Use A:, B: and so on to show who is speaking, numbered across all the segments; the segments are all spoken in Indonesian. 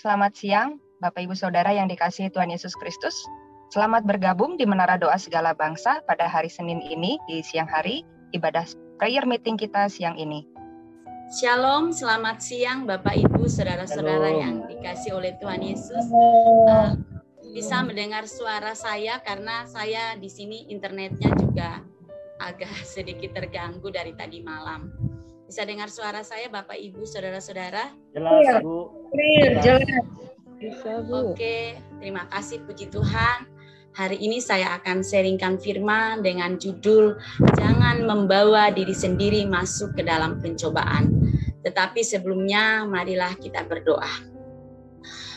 A: Selamat siang, Bapak Ibu Saudara yang dikasihi Tuhan Yesus Kristus. Selamat bergabung di Menara Doa Segala Bangsa pada hari Senin ini di siang hari, ibadah prayer meeting kita siang ini.
B: Shalom, selamat siang Bapak Ibu Saudara-saudara yang dikasihi oleh Tuhan Yesus. Bisa mendengar suara saya karena saya di sini internetnya juga agak sedikit terganggu dari tadi malam. Bisa dengar suara saya Bapak Ibu Saudara-saudara?
C: Jelas Bu.
A: Jelas. Bisa Bu.
B: Oke, terima kasih puji Tuhan. Hari ini saya akan sharingkan firman dengan judul Jangan membawa diri sendiri masuk ke dalam pencobaan. Tetapi sebelumnya marilah kita berdoa.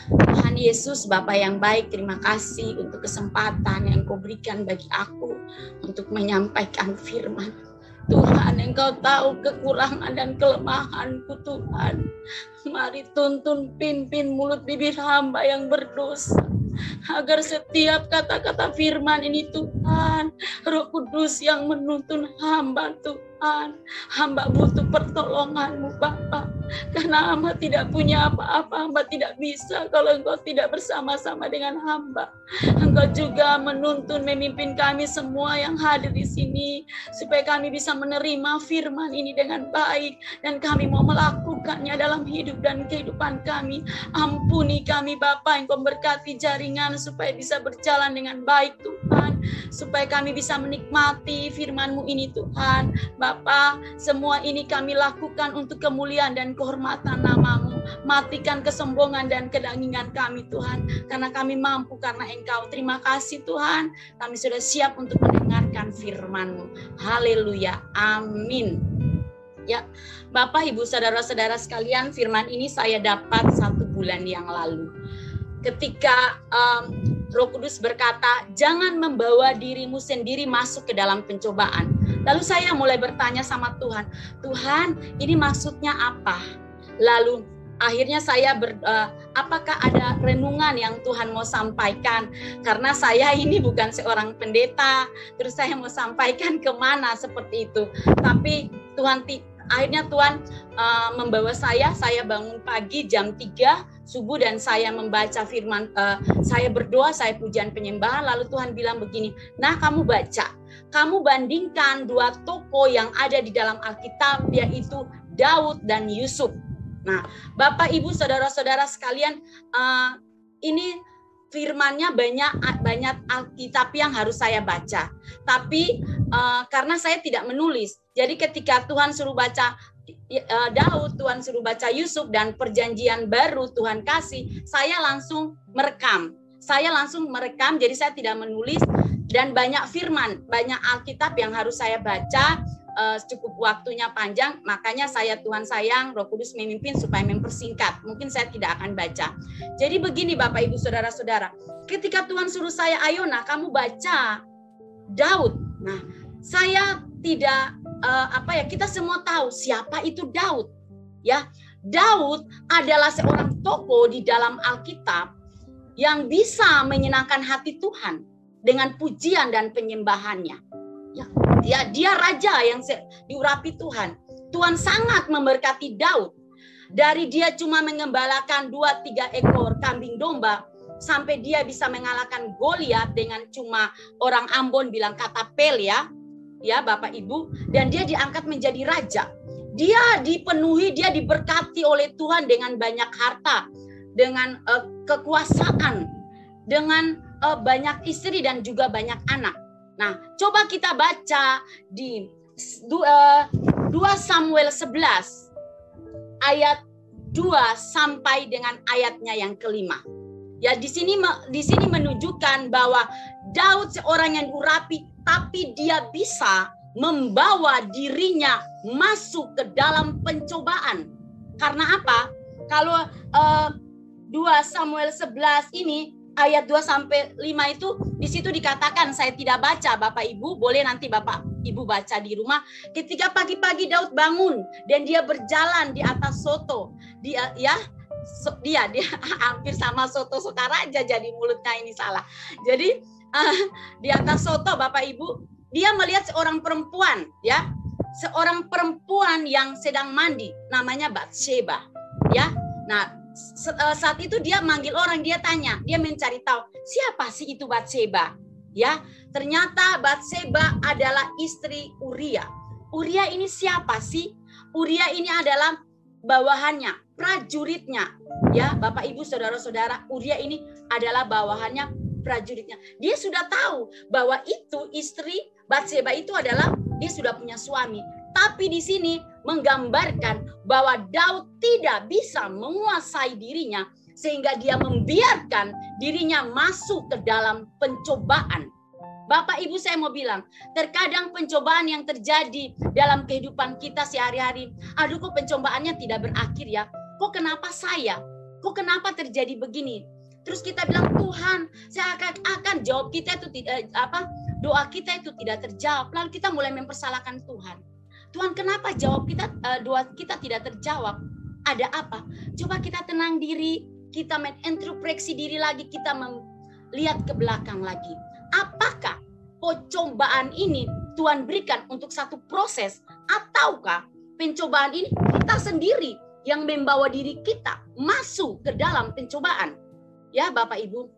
B: Tuhan Yesus, Bapa yang baik, terima kasih untuk kesempatan yang Kau berikan bagi aku untuk menyampaikan firman. Tuhan, Engkau tahu kekurangan dan kelemahanku Tuhan. Mari tuntun pimpin mulut bibir hamba yang berdosa. Agar setiap kata-kata firman ini Tuhan, Roh Kudus yang menuntun hamba Tuhan. Hamba butuh pertolongan-Mu Bapa. Karena hamba tidak punya apa-apa, hamba tidak bisa kalau Engkau tidak bersama-sama dengan hamba. Engkau juga menuntun memimpin kami semua yang hadir di sini. Supaya kami bisa menerima firman ini dengan baik. Dan kami mau melakukannya dalam hidup dan kehidupan kami. Ampuni kami Bapa, Engkau berkati jaringan supaya bisa berjalan dengan baik Tuhan. Supaya kami bisa menikmati firman-Mu ini Tuhan. Bapa, semua ini kami lakukan untuk kemuliaan dan kehormatan nama-Mu. Matikan kesombongan dan kedangingan kami Tuhan. Karena kami mampu karena Engkau. Terima kasih Tuhan. Kami sudah siap untuk mendengarkan firman-Mu. Haleluya. Amin. Ya, Bapak, Ibu, Saudara-saudara sekalian, firman ini saya dapat 1 bulan yang lalu. Ketika Roh Kudus berkata, jangan membawa dirimu sendiri masuk ke dalam pencobaan. Lalu saya mulai bertanya sama Tuhan, Tuhan, ini maksudnya apa? Lalu akhirnya saya apakah ada renungan yang Tuhan mau sampaikan? Karena saya ini bukan seorang pendeta, terus saya mau sampaikan kemana seperti itu. Tapi akhirnya Tuhan membawa saya bangun pagi jam 3 subuh dan saya membaca firman, saya berdoa, saya pujian penyembahan, lalu Tuhan bilang begini, nah kamu baca, kamu bandingkan 2 tokoh yang ada di dalam Alkitab, yaitu Daud dan Yusuf. Nah, Bapak, Ibu, Saudara-saudara sekalian, ini firmannya banyak Alkitab yang harus saya baca. Tapi karena saya tidak menulis, jadi ketika Tuhan suruh baca Daud, Tuhan suruh baca Yusuf dan perjanjian baru Tuhan kasih, saya langsung merekam. Jadi saya tidak menulis dan banyak firman, banyak Alkitab yang harus saya baca. Cukup waktunya panjang, makanya Tuhan sayang, Roh Kudus memimpin supaya mempersingkat. Mungkin saya tidak akan baca. Jadi begini Bapak Ibu Saudara-saudara, ketika Tuhan suruh saya, ayo nah kamu baca Daud. Nah, saya tidak kita semua tahu siapa itu Daud. Ya, Daud adalah seorang tokoh di dalam Alkitab yang bisa menyenangkan hati Tuhan dengan pujian dan penyembahannya. Ya, dia raja yang diurapi Tuhan. Tuhan sangat memberkati Daud. Dari dia cuma mengembalakan 2-3 ekor kambing domba, sampai dia bisa mengalahkan Goliat dengan cuma orang Ambon bilang kata pel ya Bapak Ibu. Dan dia diangkat menjadi raja. Dia dipenuhi, dia diberkati oleh Tuhan dengan banyak harta, dengan kekuasaan, dengan banyak istri dan juga banyak anak. Nah, coba kita baca di 2 Samuel 11 ayat 2 sampai dengan ayatnya yang kelima. Ya, di sini menunjukkan bahwa Daud seorang yang diurapi, tapi dia bisa membawa dirinya masuk ke dalam pencobaan. Karena apa? Kalau 2 Samuel 11 ini ayat 2 sampai 5 itu di situ dikatakan, saya tidak baca Bapak Ibu, boleh nanti Bapak Ibu baca di rumah. Ketika pagi-pagi Daud bangun dan dia berjalan di atas soto. Dia hampir sama soto Sokaraja, jadi mulutnya ini salah. Jadi di atas soto Bapak Ibu, dia melihat seorang perempuan seorang perempuan yang sedang mandi, namanya Batseba. Ya. Nah, saat itu dia manggil orang, dia tanya, dia mencari tahu siapa sih itu Batseba. Ya, ternyata Batseba adalah istri Uria. Uria ini siapa sih? Uria ini adalah bawahannya, prajuritnya. Ya, Bapak Ibu saudara-saudara, Uria ini adalah bawahannya, prajuritnya. Dia sudah tahu bahwa itu istri Batseba itu adalah dia sudah punya suami. Tapi di sini menggambarkan bahwa Daud tidak bisa menguasai dirinya sehingga dia membiarkan dirinya masuk ke dalam pencobaan. Bapak Ibu, saya mau bilang, terkadang pencobaan yang terjadi dalam kehidupan kita sehari-hari, aduh kok pencobaannya tidak berakhir ya? Kok kenapa saya? Kok kenapa terjadi begini? Terus kita bilang, Tuhan, saya akan jawab kita itu doa kita itu tidak terjawab. Lalu kita mulai mempersalahkan Tuhan. Tuhan, kenapa doa kita tidak terjawab? Ada apa? Coba kita tenang diri, kita mengintrospeksi diri lagi, kita melihat ke belakang lagi. Apakah pencobaan ini Tuhan berikan untuk satu proses, ataukah pencobaan ini kita sendiri yang membawa diri kita masuk ke dalam pencobaan? Ya Bapak Ibu,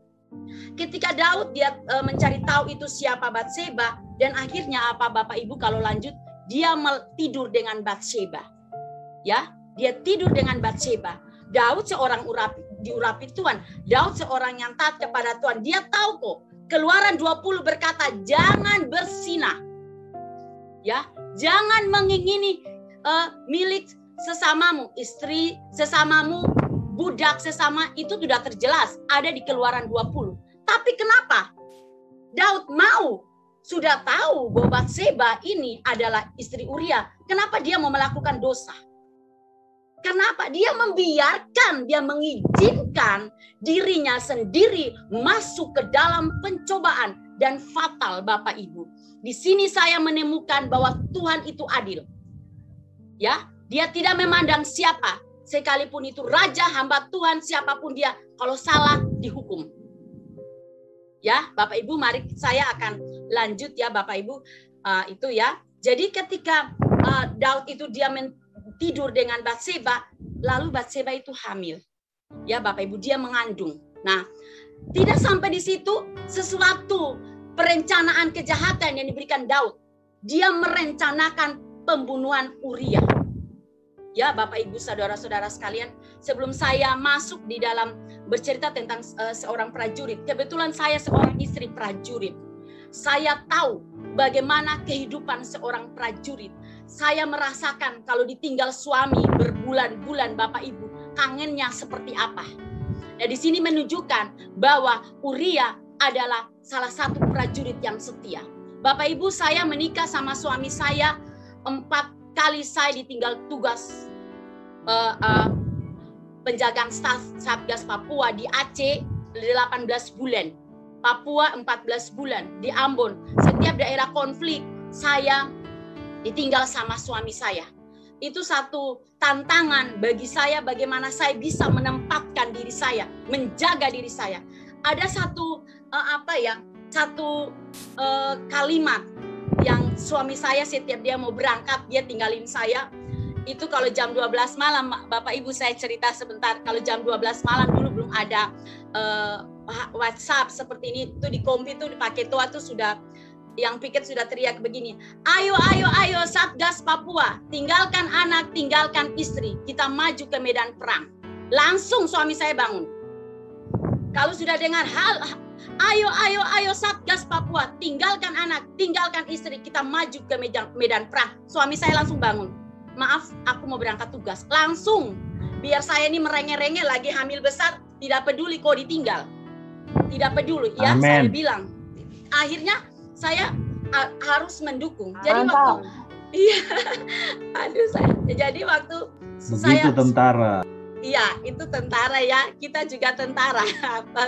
B: ketika Daud dia mencari tahu itu siapa Batseba, dan akhirnya apa Bapak Ibu kalau lanjut, dia tidur dengan Batseba. Ya, dia tidur dengan Batseba. Daud seorang diurapi Tuhan. Daud seorang yang taat kepada Tuhan. Dia tahu kok. Keluaran 20 berkata, jangan bersinah. Ya, jangan mengingini milik sesamamu, istri sesamamu, budak sesama, itu sudah terjelas ada di Keluaran 20. Tapi kenapa Daud mau? Sudah tahu bahwa Batseba ini adalah istri Uria. Kenapa dia mau melakukan dosa? Kenapa dia membiarkan, dia mengizinkan dirinya sendiri masuk ke dalam pencobaan dan fatal, Bapak Ibu. Di sini saya menemukan bahwa Tuhan itu adil. Ya, dia tidak memandang siapa, sekalipun itu raja, hamba Tuhan, siapapun dia, kalau salah dihukum. Ya, Bapak Ibu, mari saya akan lanjut ya Bapak Ibu, itu ya. Jadi ketika Daud itu dia tidur dengan Batseba, lalu Batseba itu hamil. Ya Bapak Ibu, dia mengandung. Nah, tidak sampai di situ, sesuatu perencanaan kejahatan yang diberikan Daud. Dia merencanakan pembunuhan Uria. Ya Bapak Ibu saudara-saudara sekalian, sebelum saya masuk di dalam bercerita tentang seorang prajurit, kebetulan saya seorang istri prajurit. Saya tahu bagaimana kehidupan seorang prajurit. Saya merasakan kalau ditinggal suami berbulan-bulan, Bapak Ibu, kangennya seperti apa. Nah, di sini menunjukkan bahwa Uria adalah salah satu prajurit yang setia. Bapak Ibu, saya menikah sama suami saya 4 kali saya ditinggal tugas penjagaan Satgas Papua di Aceh 18 bulan. Papua 14 bulan, di Ambon. Setiap daerah konflik saya ditinggal sama suami saya. Itu satu tantangan bagi saya bagaimana saya bisa menempatkan diri saya, menjaga diri saya. Ada satu kalimat yang suami saya setiap dia mau berangkat, dia tinggalin saya. Itu kalau jam 12 malam, Bapak Ibu saya cerita sebentar, kalau jam 12 malam dulu belum ada WhatsApp seperti ini, tuh di kompi tuh dipakai toa tuh sudah, yang piket sudah teriak begini, ayo Satgas Papua, tinggalkan anak, tinggalkan istri, kita maju ke medan perang. Langsung suami saya bangun. Kalau sudah dengar ayo Satgas Papua, tinggalkan anak, tinggalkan istri, kita maju ke medan perang, suami saya langsung bangun. Maaf, aku mau berangkat tugas. Langsung, biar saya ini merengek-rengek lagi hamil besar, tidak peduli kok ditinggal. Tidak peduli, ya. Amen. Saya bilang. Akhirnya saya harus mendukung. Jadi waktu jadi waktu begitu tentara. Iya, itu tentara ya. Kita juga tentara,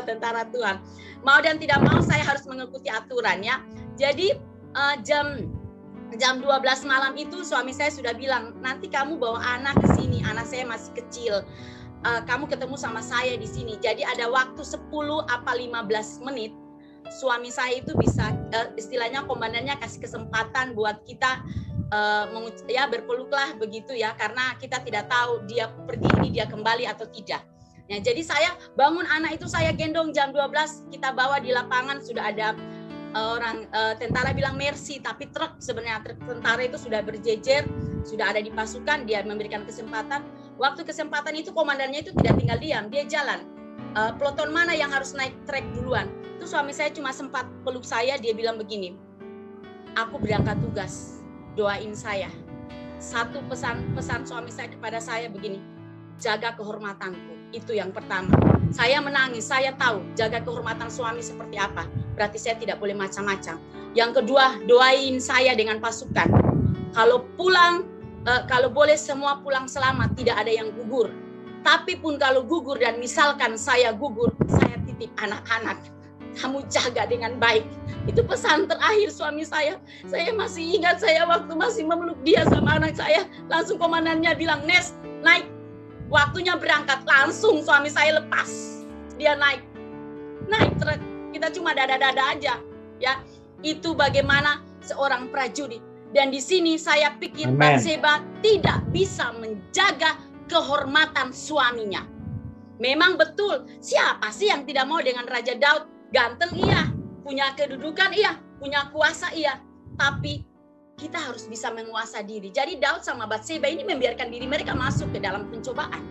B: tentara Tuhan. Mau dan tidak mau saya harus mengikuti aturan ya. Jadi jam 12 malam itu suami saya sudah bilang, nanti kamu bawa anak ke sini, anak saya masih kecil. Kamu ketemu sama saya di sini. Jadi ada waktu 10 apa 15 menit. Suami saya itu bisa istilahnya komandannya kasih kesempatan buat kita berpeluklah begitu ya, karena kita tidak tahu dia pergi ini dia kembali atau tidak. Ya, jadi saya bangun anak itu, saya gendong jam 12, kita bawa di lapangan, sudah ada orang tentara bilang mercy, tapi truk sebenarnya, truk tentara itu sudah berjejer, sudah ada di pasukan, dia memberikan kesempatan. Waktu kesempatan itu komandannya itu tidak tinggal diam, dia jalan. Peloton mana yang harus naik trek duluan? Itu suami saya cuma sempat peluk saya, dia bilang begini, aku berangkat tugas, doain saya. Satu pesan suami saya kepada saya begini, jaga kehormatanku. Itu yang pertama. Saya menangis, saya tahu jaga kehormatan suami seperti apa. Berarti saya tidak boleh macam-macam. Yang kedua, doain saya dengan pasukan. Kalau pulang, kalau boleh semua pulang selamat, tidak ada yang gugur. Tapi pun kalau gugur dan misalkan saya gugur, saya titip anak-anak. Kamu jaga dengan baik. Itu pesan terakhir suami saya. Saya masih ingat, saya waktu masih memeluk dia sama anak saya, langsung komandannya bilang, Nes, naik. Waktunya berangkat, langsung suami saya lepas. Dia naik truk. Kita cuma dada-dada aja, ya. Itu bagaimana seorang prajurit. Dan di sini saya pikir Batseba tidak bisa menjaga kehormatan suaminya. Memang betul, siapa sih yang tidak mau dengan Raja Daud? Ganteng iya, punya kedudukan iya, punya kuasa iya. Tapi kita harus bisa menguasai diri. Jadi Daud sama Batseba ini membiarkan diri mereka masuk ke dalam pencobaan.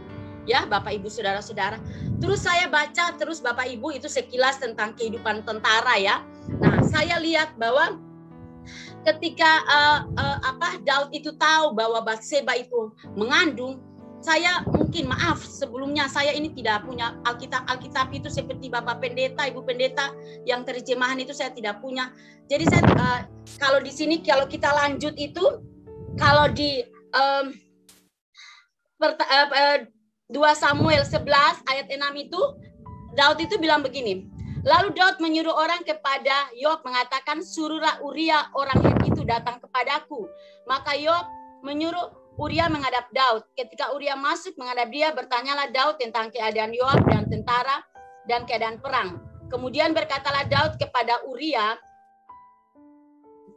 B: Ya, Bapak Ibu Saudara-saudara. Terus saya baca terus Bapak Ibu itu sekilas tentang kehidupan tentara ya. Nah, saya lihat bahwa ketika Daud itu tahu bahwa Batseba itu mengandung, saya mungkin maaf sebelumnya saya ini tidak punya Alkitab itu seperti Bapak Pendeta, Ibu Pendeta yang terjemahan itu saya tidak punya. Jadi saya kalau di sini kalau kita lanjut itu kalau di 2 Samuel 11 ayat 6 itu Daud itu bilang begini. Lalu Daud menyuruh orang kepada Yoab mengatakan, suruhlah Uria orang Het itu datang kepadaku. Maka Yoab menyuruh Uria menghadap Daud. Ketika Uria masuk menghadap dia, bertanyalah Daud tentang keadaan Yoab dan tentara dan keadaan perang. Kemudian berkatalah Daud kepada Uria,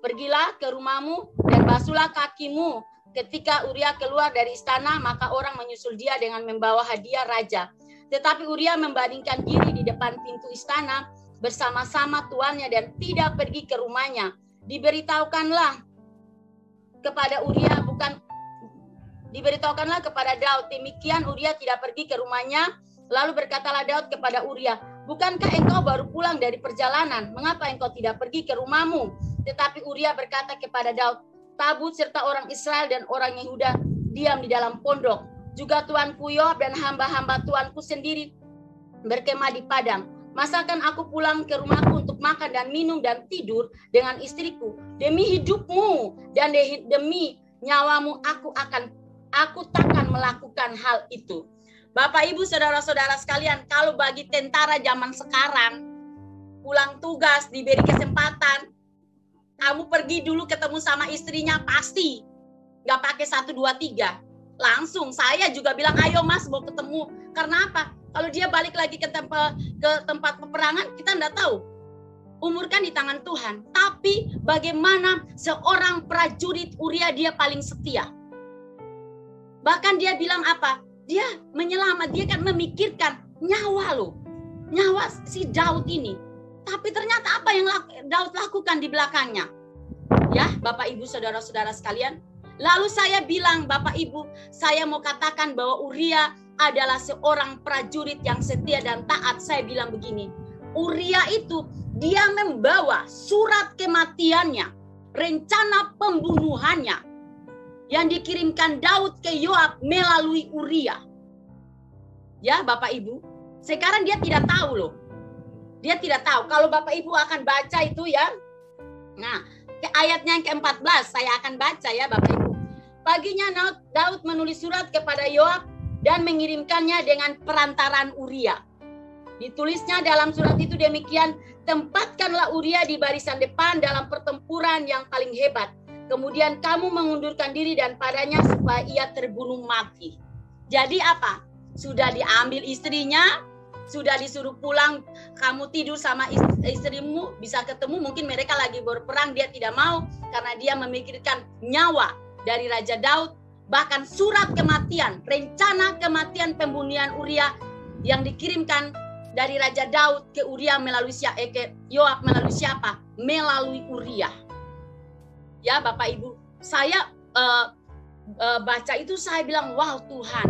B: pergilah ke rumahmu dan basuhlah kakimu. Ketika Uria keluar dari istana, maka orang menyusul dia dengan membawa hadiah raja. Tetapi Uria membandingkan diri di depan pintu istana bersama-sama tuannya dan tidak pergi ke rumahnya. Diberitahukanlah kepada kepada Daud, demikian Uria tidak pergi ke rumahnya. Lalu berkatalah Daud kepada Uria, bukankah engkau baru pulang dari perjalanan? Mengapa engkau tidak pergi ke rumahmu? Tetapi Uria berkata kepada Daud, tabut serta orang Israel dan orang Yehuda diam di dalam pondok. Juga tuanku Yoab dan hamba-hamba tuanku sendiri berkemah di padang. Masakan aku pulang ke rumahku untuk makan dan minum dan tidur dengan istriku? Demi hidupmu dan demi nyawamu aku takkan melakukan hal itu. Bapak Ibu Saudara-saudara sekalian, kalau bagi tentara zaman sekarang pulang tugas diberi kesempatan, kamu pergi dulu ketemu sama istrinya, pasti nggak pakai 1, 2, 3, langsung. Saya juga bilang ayo mas mau ketemu. Karena apa? Kalau dia balik lagi ke tempat peperangan, kita nggak tahu. Umur kan di tangan Tuhan. Tapi bagaimana seorang prajurit Uria, dia paling setia. Bahkan dia bilang apa? Dia menyelamat, dia kan memikirkan nyawa loh. Nyawa si Daud ini. Tapi ternyata apa yang Daud lakukan di belakangnya? Ya, Bapak Ibu Saudara-saudara sekalian. Lalu saya bilang, Bapak Ibu, saya mau katakan bahwa Uria adalah seorang prajurit yang setia dan taat. Saya bilang begini, Uria itu dia membawa surat kematiannya, rencana pembunuhannya yang dikirimkan Daud ke Yoab melalui Uria. Ya, Bapak Ibu. Sekarang dia tidak tahu loh. Dia tidak tahu. Kalau Bapak Ibu akan baca itu ya. Nah, ayatnya yang ke-14 saya akan baca ya Bapak Ibu. Paginya Daud menulis surat kepada Yoab dan mengirimkannya dengan perantaran Uria. Ditulisnya dalam surat itu demikian, tempatkanlah Uria di barisan depan dalam pertempuran yang paling hebat. Kemudian kamu mengundurkan diri dan padanya supaya ia terbunuh mati. Jadi apa? Sudah diambil istrinya, sudah disuruh pulang, kamu tidur sama istrimu, bisa ketemu, mungkin mereka lagi berperang, dia tidak mau karena dia memikirkan nyawa dari Raja Daud. Bahkan surat kematian, rencana kematian pembunuhan Uria yang dikirimkan dari Raja Daud ke Uria melalui ke Yoab melalui siapa? Melalui Uria. Ya Bapak Ibu, saya baca itu saya bilang, wow Tuhan,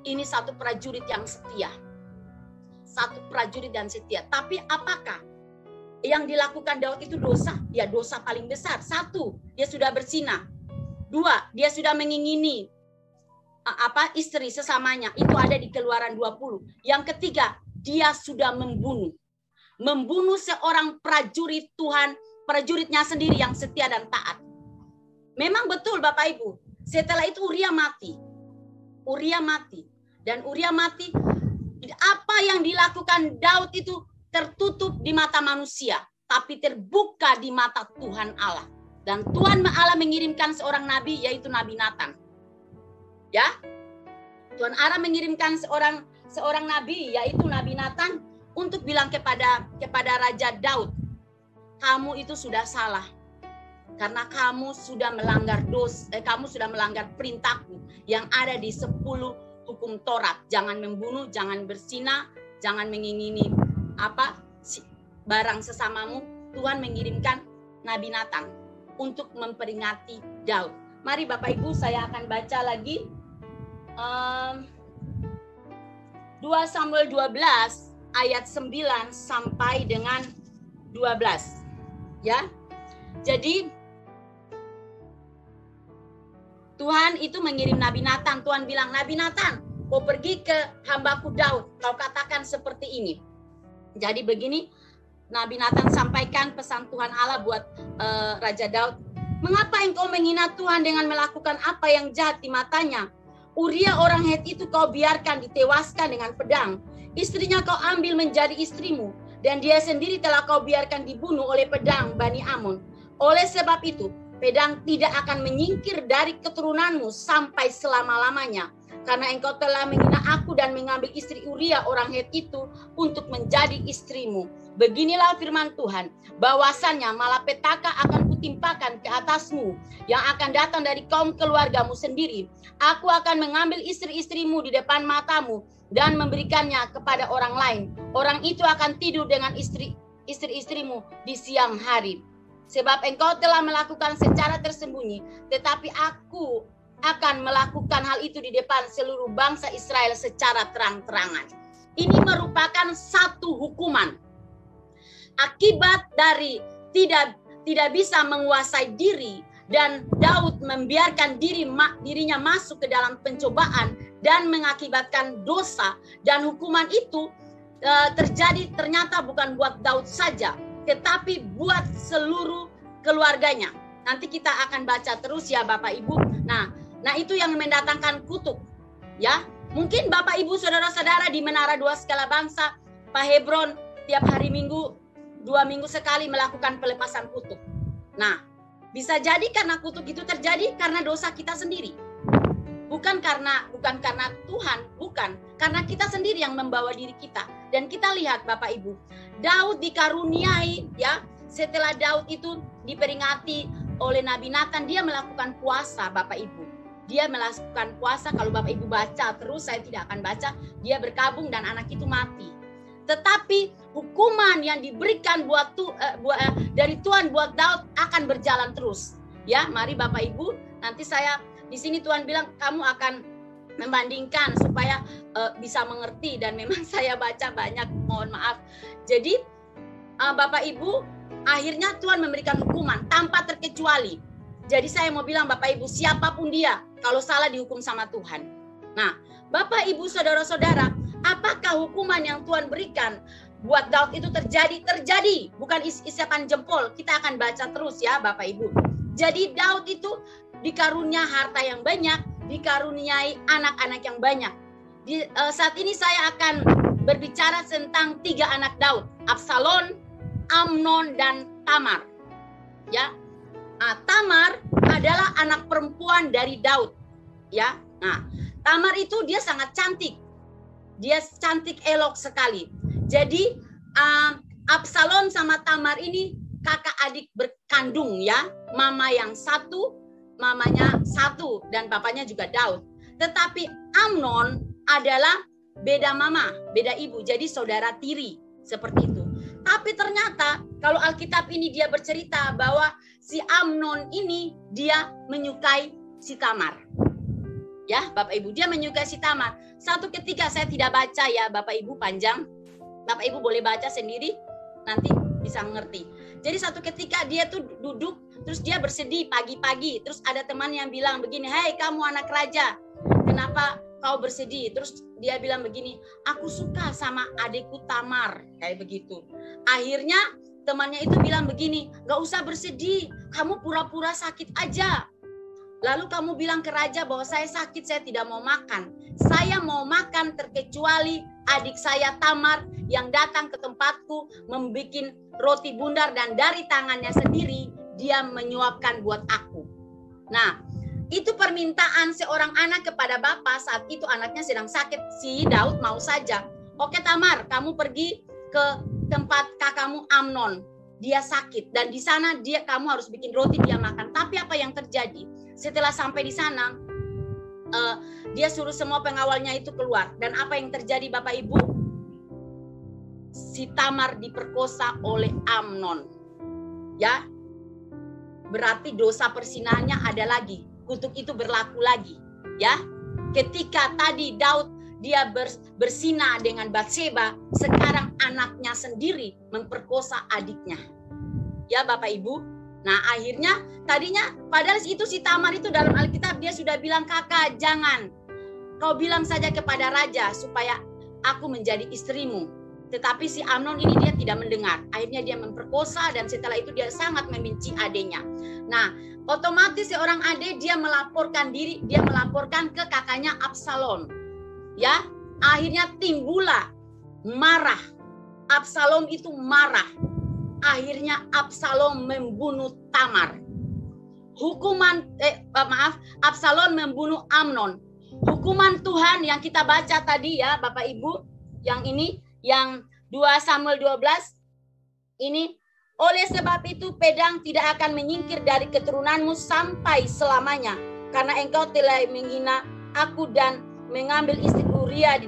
B: ini satu prajurit yang setia. Satu prajurit dan setia. Tapi apakah yang dilakukan Daud itu dosa? Ya dosa paling besar. Satu, dia sudah berzina. Dua, dia sudah mengingini istri sesamanya. Itu ada di Keluaran 20. Yang ketiga, dia sudah membunuh. Membunuh seorang prajurit Tuhan, prajuritnya sendiri yang setia dan taat. Memang betul Bapak Ibu. Setelah itu Uria mati. Uria mati. Dan Uria mati, apa yang dilakukan Daud itu tertutup di mata manusia, tapi terbuka di mata Tuhan Allah. Dan Tuhan Allah mengirimkan seorang nabi, yaitu Nabi Nathan. Ya, Tuhan Allah mengirimkan seorang nabi, yaitu Nabi Nathan, untuk bilang kepada Raja Daud, kamu itu sudah salah. Karena kamu sudah melanggar kamu sudah melanggar perintahku yang ada di 10 hukum Taurat. Jangan membunuh, jangan berzina, jangan mengingini barang sesamamu. Tuhan mengirimkan Nabi Nathan untuk memperingati Daud. Mari Bapak Ibu, saya akan baca lagi 2 Samuel 12 ayat 9 sampai dengan 12. Ya. Jadi Tuhan itu mengirim Nabi Nathan. Tuhan bilang, Nabi Nathan, kau pergi ke hambaku Daud. Kau katakan seperti ini. Jadi begini, Nabi Nathan sampaikan pesan Tuhan Allah buat Raja Daud. Mengapa engkau menghina Tuhan dengan melakukan apa yang jahat di matanya? Uria orang Het itu kau biarkan ditewaskan dengan pedang. Istrinya kau ambil menjadi istrimu. Dan dia sendiri telah kau biarkan dibunuh oleh pedang Bani Amon. Oleh sebab itu, pedang tidak akan menyingkir dari keturunanmu sampai selama-lamanya. Karena engkau telah menghina aku dan mengambil istri Uria orang Het itu untuk menjadi istrimu. Beginilah firman Tuhan, bahwasannya malapetaka akan kutimpakan ke atasmu, yang akan datang dari kaum keluargamu sendiri. Aku akan mengambil istri-istrimu di depan matamu dan memberikannya kepada orang lain. Orang itu akan tidur dengan istri-istrimu di siang hari. Sebab engkau telah melakukan secara tersembunyi, tetapi aku akan melakukan hal itu di depan seluruh bangsa Israel secara terang-terangan. Ini merupakan satu hukuman. Akibat dari tidak bisa menguasai diri dan Daud membiarkan dirinya masuk ke dalam pencobaan dan mengakibatkan dosa, dan hukuman itu terjadi ternyata bukan buat Daud saja, tetapi buat seluruh keluarganya. Nanti kita akan baca terus ya Bapak Ibu. Nah itu yang mendatangkan kutuk. Ya, mungkin Bapak Ibu saudara-saudara di Menara Doa Segala Bangsa, Pak Hebron tiap hari Minggu 2 minggu sekali melakukan pelepasan kutuk. Nah, bisa jadi karena kutuk itu terjadi karena dosa kita sendiri. Bukan karena Tuhan, bukan. Karena kita sendiri yang membawa diri kita. Dan kita lihat Bapak Ibu, Daud dikaruniai ya, setelah Daud itu diperingati oleh Nabi Nathan, dia melakukan puasa Bapak Ibu. Dia melakukan puasa, kalau Bapak Ibu baca terus, saya tidak akan baca, dia berkabung dan anak itu mati. Tetapi hukuman yang diberikan dari Tuhan buat Daud akan berjalan terus. Ya, mari Bapak Ibu, nanti saya di sini Tuhan bilang kamu akan membandingkan supaya bisa mengerti, dan memang saya baca banyak, mohon maaf. Jadi Bapak Ibu, akhirnya Tuhan memberikan hukuman tanpa terkecuali. Jadi saya mau bilang Bapak Ibu, siapapun dia, kalau salah dihukum sama Tuhan. Nah, Bapak Ibu saudara-saudara, apakah hukuman yang Tuhan berikan buat Daud itu terjadi? Terjadi, bukan isapan jempol. Kita akan baca terus ya Bapak Ibu. Jadi Daud itu dikaruniai harta yang banyak, dikaruniai anak-anak yang banyak. Saat ini saya akan berbicara tentang 3 anak Daud, Absalom, Amnon, dan Tamar. Ya, Tamar adalah anak perempuan dari Daud. Ya, nah Tamar itu dia sangat cantik, dia cantik elok sekali. Jadi Absalom sama Tamar ini kakak adik berkandung ya, mamanya satu dan bapaknya juga Daud. Tetapi Amnon adalah beda mama, beda ibu, jadi saudara tiri seperti itu. Tapi ternyata kalau Alkitab ini dia bercerita bahwa si Amnon ini dia menyukai si Tamar. Ya, Bapak Ibu, dia menyukai si Tamar. Satu ketika, saya tidak baca ya Bapak Ibu panjang. Bapak Ibu boleh baca sendiri, nanti bisa ngerti. Jadi satu ketika dia tuh duduk, terus dia bersedih pagi-pagi. Terus ada teman yang bilang begini, "Hei kamu anak raja, kenapa kau bersedih?" Terus dia bilang begini, "Aku suka sama adikku Tamar." Kayak begitu. Akhirnya temannya itu bilang begini, "Gak usah bersedih, kamu pura-pura sakit aja. Lalu kamu bilang ke raja bahwa saya sakit, saya tidak mau makan. Saya mau makan terkecuali adik saya Tamar yang datang ke tempatku membuat roti bundar dan dari tangannya sendiri dia menyuapkan buat aku." Nah, itu permintaan seorang anak kepada bapak saat itu anaknya sedang sakit. Si Daud mau saja, "Oke Tamar, kamu pergi ke tempat kakakmu Amnon. Dia sakit dan di sana kamu harus bikin roti dia makan." Tapi apa yang terjadi? Setelah sampai di sana, dia suruh semua pengawalnya itu keluar. Dan apa yang terjadi Bapak Ibu? Si Tamar diperkosa oleh Amnon. Ya, berarti dosa persinahannya ada lagi. Kutuk itu berlaku lagi. Ya, ketika tadi Daud dia bersina dengan Batseba, sekarang anaknya sendiri memperkosa adiknya. Ya Bapak Ibu. Nah akhirnya tadinya padahal itu si Tamar itu dalam Alkitab dia sudah bilang, "Kakak jangan, kau bilang saja kepada raja supaya aku menjadi istrimu." Tetapi si Amnon ini dia tidak mendengar. Akhirnya dia memperkosa dan setelah itu dia sangat membenci adiknya. Nah otomatis seorang adik dia melaporkan diri, dia melaporkan ke kakaknya Absalom. Ya, akhirnya timbullah marah. Absalom itu marah. Akhirnya Absalom membunuh Tamar. Absalom membunuh Amnon. Hukuman Tuhan yang kita baca tadi ya Bapak Ibu, yang ini yang 2 Samuel 12 ini, "Oleh sebab itu pedang tidak akan menyingkir dari keturunanmu sampai selamanya, karena engkau telah menghina aku dan mengambil istri Uria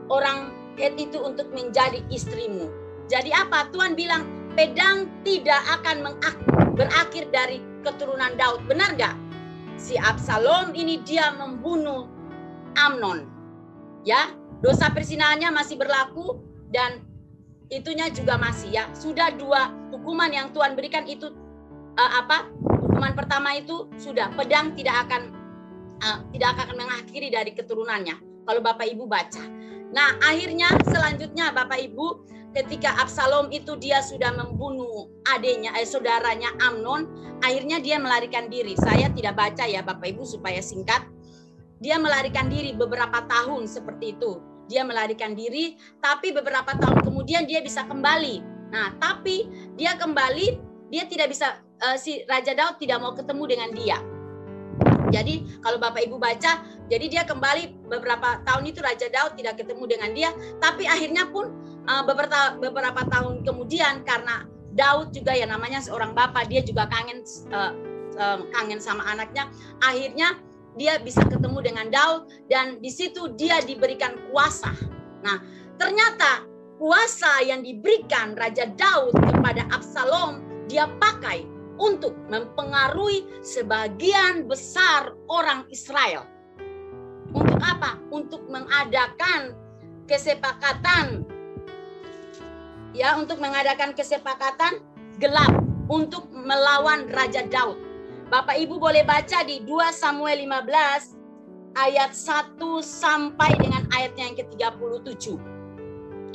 B: orang Het itu untuk menjadi istrimu." Jadi apa? Tuhan bilang pedang tidak akan berakhir dari keturunan Daud. Benar gak? Si Absalom ini dia membunuh Amnon. Ya, dosa persinahannya masih berlaku dan itunya juga masih ya. Sudah 2 hukuman yang Tuhan berikan itu Hukuman pertama itu sudah pedang tidak akan mengakhiri dari keturunannya. Kalau Bapak Ibu baca. Nah, akhirnya selanjutnya Bapak Ibu, ketika Absalom itu dia sudah membunuh saudaranya Amnon, akhirnya dia melarikan diri. Saya tidak baca ya Bapak Ibu supaya singkat. Dia melarikan diri beberapa tahun seperti itu. Dia melarikan diri, tapi beberapa tahun kemudian dia bisa kembali. Nah, tapi dia kembali, dia tidak bisa, si Raja Daud tidak mau ketemu dengan dia. Jadi kalau Bapak Ibu baca, jadi dia kembali beberapa tahun itu Raja Daud tidak ketemu dengan dia, tapi akhirnya pun beberapa tahun kemudian karena Daud juga ya namanya seorang bapak, dia juga kangen sama anaknya, akhirnya dia bisa ketemu dengan Daud dan di situ dia diberikan kuasa. Nah, ternyata kuasa yang diberikan Raja Daud kepada Absalom dia pakai untuk mempengaruhi sebagian besar orang Israel. Untuk apa? Untuk mengadakan kesepakatan gelap untuk melawan Raja Daud. Bapak Ibu boleh baca di 2 Samuel 15 ayat 1 sampai dengan ayatnya yang ke-37.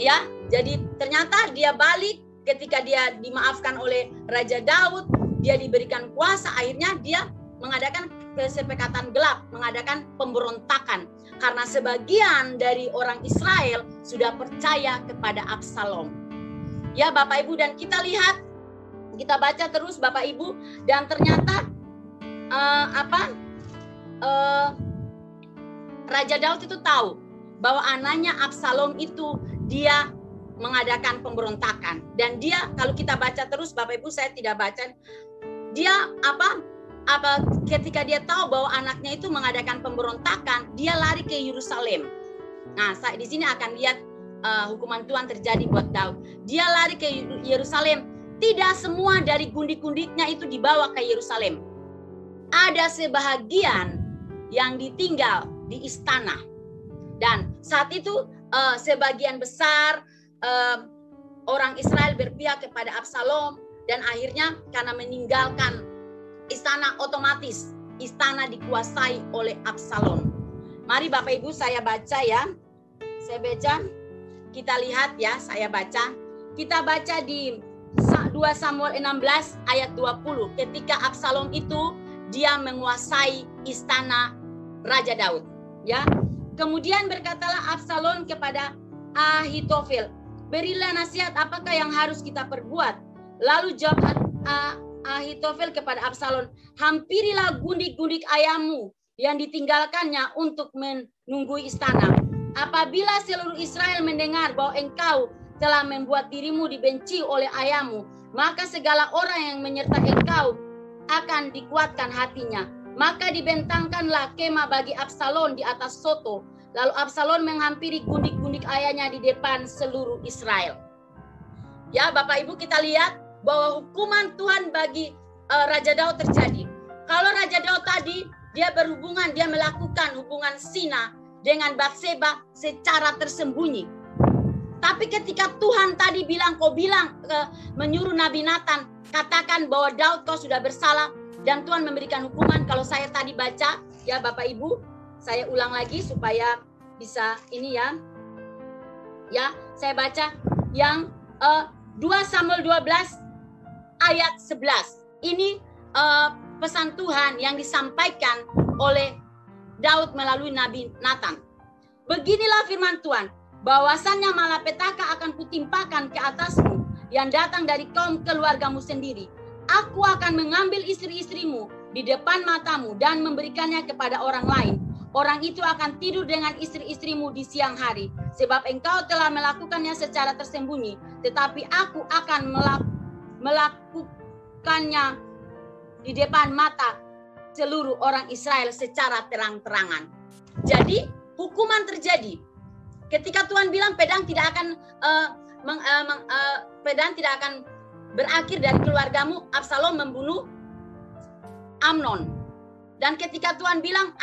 B: Ya, jadi ternyata dia balik ketika dia dimaafkan oleh Raja Daud, dia diberikan kuasa, akhirnya dia mengadakan kesepakatan gelap, mengadakan pemberontakan. Karena sebagian dari orang Israel sudah percaya kepada Absalom. Ya Bapak Ibu, dan kita lihat, kita baca terus Bapak Ibu, dan ternyata Raja Daud itu tahu bahwa anaknya Absalom itu dia mengadakan pemberontakan. Dan dia, kalau kita baca terus Bapak Ibu, saya tidak baca, dia ketika dia tahu bahwa anaknya itu mengadakan pemberontakan, dia lari ke Yerusalem. Nah, di sini akan lihat hukuman Tuhan terjadi buat Daud. Dia lari ke Yerusalem. Tidak semua dari gundik-gundiknya itu dibawa ke Yerusalem. Ada sebahagian yang ditinggal di istana. Dan saat itu sebagian besar orang Israel berpihak kepada Absalom. Dan akhirnya karena meninggalkan istana, otomatis istana dikuasai oleh Absalom. Mari Bapak Ibu saya baca ya. Saya baca, kita lihat ya, saya baca. Kita baca di 2 Samuel 16 ayat 20. Ketika Absalom itu dia menguasai istana Raja Daud. Ya. Kemudian berkatalah Absalom kepada Ahitofel, berilah nasihat apakah yang harus kita perbuat. Lalu jawab Ahitofel kepada Absalom, hampirilah gundik-gundik ayammu yang ditinggalkannya untuk menunggu istana. Apabila seluruh Israel mendengar bahwa engkau telah membuat dirimu dibenci oleh ayahmu, maka segala orang yang menyertai engkau akan dikuatkan hatinya. Maka dibentangkanlah kemah bagi Absalom di atas soto. Lalu Absalom menghampiri gundik-gundik ayahnya di depan seluruh Israel. Ya Bapak Ibu, kita lihat bahwa hukuman Tuhan bagi Raja Daud terjadi. Kalau Raja Daud tadi dia berhubungan, dia melakukan hubungan zina dengan Batseba secara tersembunyi. Tapi ketika Tuhan tadi menyuruh Nabi Nathan, katakan bahwa Daud kau sudah bersalah dan Tuhan memberikan hukuman. Kalau saya tadi baca ya Bapak Ibu, saya ulang lagi supaya bisa ini ya. Ya, saya baca yang 2 Samuel 12 ayat 11. Ini pesan Tuhan yang disampaikan oleh Daud melalui Nabi Nathan. Beginilah firman Tuhan, bahwasannya malapetaka akan kutimpakan ke atasmu yang datang dari kaum keluargamu sendiri. Aku akan mengambil istri-istrimu di depan matamu dan memberikannya kepada orang lain. Orang itu akan tidur dengan istri-istrimu di siang hari, sebab engkau telah melakukannya secara tersembunyi, tetapi aku akan melakukannya di depan mata seluruh orang Israel secara terang-terangan. Jadi hukuman terjadi. Ketika Tuhan bilang pedang tidak akan berakhir dari keluargamu, Absalom membunuh Amnon. Dan ketika Tuhan bilang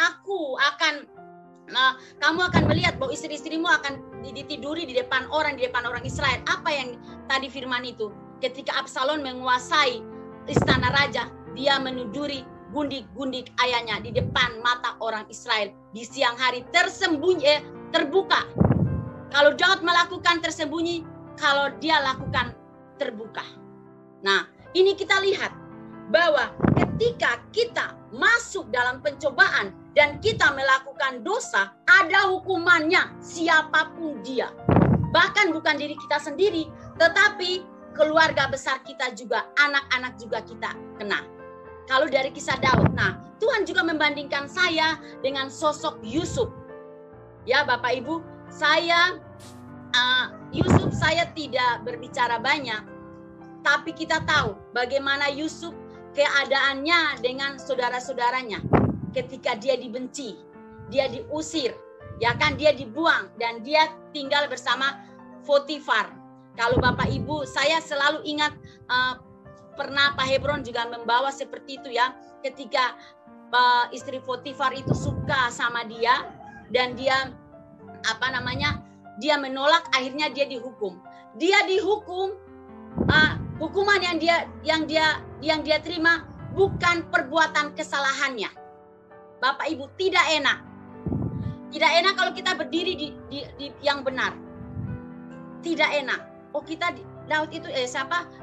B: kamu akan melihat bahwa istri-istrimu akan ditiduri di depan orang Israel. Apa yang tadi firman itu? Ketika Absalom menguasai istana raja, dia menuduri gundik-gundik ayahnya di depan mata orang Israel di siang hari, tersembunyi, terbuka. Kalau Daud melakukan tersembunyi, kalau dia lakukan terbuka. Nah, ini kita lihat bahwa ketika kita masuk dalam pencobaan dan kita melakukan dosa, ada hukumannya siapapun dia. Bahkan bukan diri kita sendiri, tetapi keluarga besar kita juga, anak-anak juga kita kena. Kalau dari kisah Daud, nah Tuhan juga membandingkan saya dengan sosok Yusuf. Ya Bapak Ibu, Yusuf saya tidak berbicara banyak, tapi kita tahu bagaimana Yusuf keadaannya dengan saudara-saudaranya. Ketika dia dibenci, dia diusir, ya kan, dia dibuang dan dia tinggal bersama Potifar. Kalau Bapak Ibu, saya selalu ingat pernah Pak Hebron juga membawa seperti itu ya. Ketika istri Potifar itu suka sama dia dan dia dia menolak, akhirnya dia dihukum. Dia dihukum, hukuman yang dia terima bukan perbuatan kesalahannya. Bapak Ibu, tidak enak. Tidak enak kalau kita berdiri di yang benar. Tidak enak. Oh,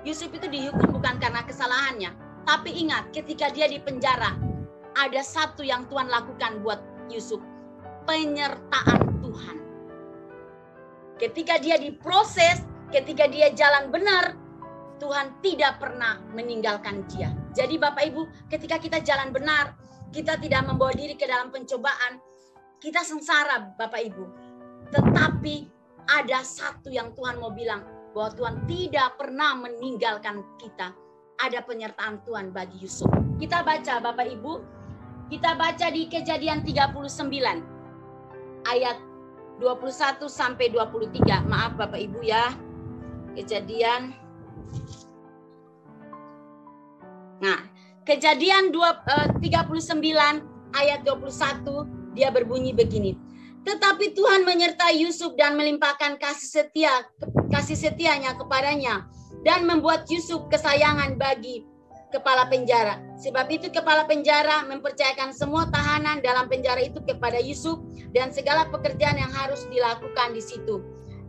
B: Yusuf itu dihukum bukan karena kesalahannya. Tapi ingat, ketika dia di penjara, ada satu yang Tuhan lakukan buat Yusuf. Penyertaan Tuhan. Ketika dia diproses, ketika dia jalan benar, Tuhan tidak pernah meninggalkan dia. Jadi Bapak Ibu, ketika kita jalan benar, kita tidak membawa diri ke dalam pencobaan, kita sengsara Bapak Ibu. Tetapi ada satu yang Tuhan mau bilang, bahwa Tuhan tidak pernah meninggalkan kita. Ada penyertaan Tuhan bagi Yusuf. Kita baca Bapak Ibu, kita baca di Kejadian 39 ayat 21 sampai 23. Maaf Bapak Ibu ya. Kejadian. Nah, Kejadian 39 ayat 21 dia berbunyi begini. Tetapi Tuhan menyertai Yusuf dan melimpahkan kasih setianya kepadanya dan membuat Yusuf kesayangan bagi kepala penjara. Sebab itu kepala penjara mempercayakan semua tahanan dalam penjara itu kepada Yusuf dan segala pekerjaan yang harus dilakukan di situ.